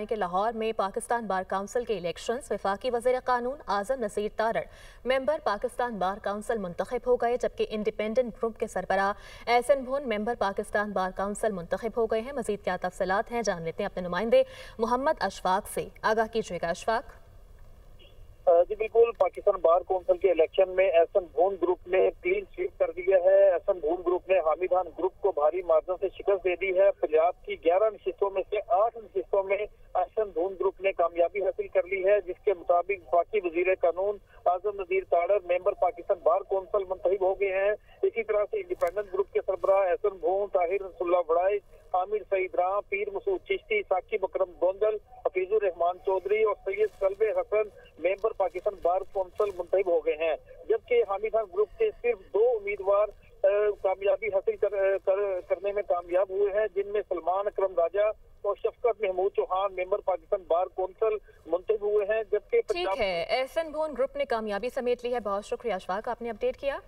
के लाहौर में Pakistan bar council के इलेक्शंस वफाकी वज़ीर कानून आज़म Naseer Tarar member Pakistan bar council मुंतखब हो गए, जबकि इंडिपेंडेंट ग्रुप के सरबराह एहसन भून मेंबर पाकिस्तान बार काउंसिल मुंतखब हो गए हैं। मजीद क्या तफसीलात हैं, जान लेते हैं अपने नुमाइंदे मोहम्मद अशफाक से। आगाह कीजिएगा अशफाक। जी बिल्कुल, पाकिस्तान बार काउंसिल के इलेक्शन में एहसन भून ग्रुप ने क्लीन स्वीप कर दिया है। एहसन भून ग्रुप ने हामिद खान ग्रुप को भारी मार्जिन से शिकस्त दे दी है। पंजाब की 11 नशिस्तों में से 8 नशिस्तों में एहसन भून ग्रुप ने कामयाबी हासिल कर ली है, जिसके मुताबिक वफाकी वज़ीर कानून आज़म Naseer Tarar member Pakistan bar council मुंतखब हो गए हैं। इसी तरह से इंडिपेंडेंट ग्रुप के सरबराह एहसन भून, ताहिर रसूलुल्लाह वड़ाई, आमिर सईद राम, पीर मसूद चिश्ती, साकिब अकरम गोंदल, हफीजुर रहमान चौधरी और Syed Salbe Hasan member Pakistan bar council मुंतखब हो गए हैं। जबकि हामिद खान ग्रुप के सिर्फ 2 उम्मीदवार कामयाबी हासिल करने में कामयाब हुए हैं, जिनमें सलमान अकरम राजा और Shafqat Mahmood Chauhan member Pakistan bar council मुंतखब हुए हैं। जबकि ठीक है, एहसन भून ग्रुप ने कामयाबी समेट ली है। बहुत शुक्रिया अशफाक, आपने अपडेट किया।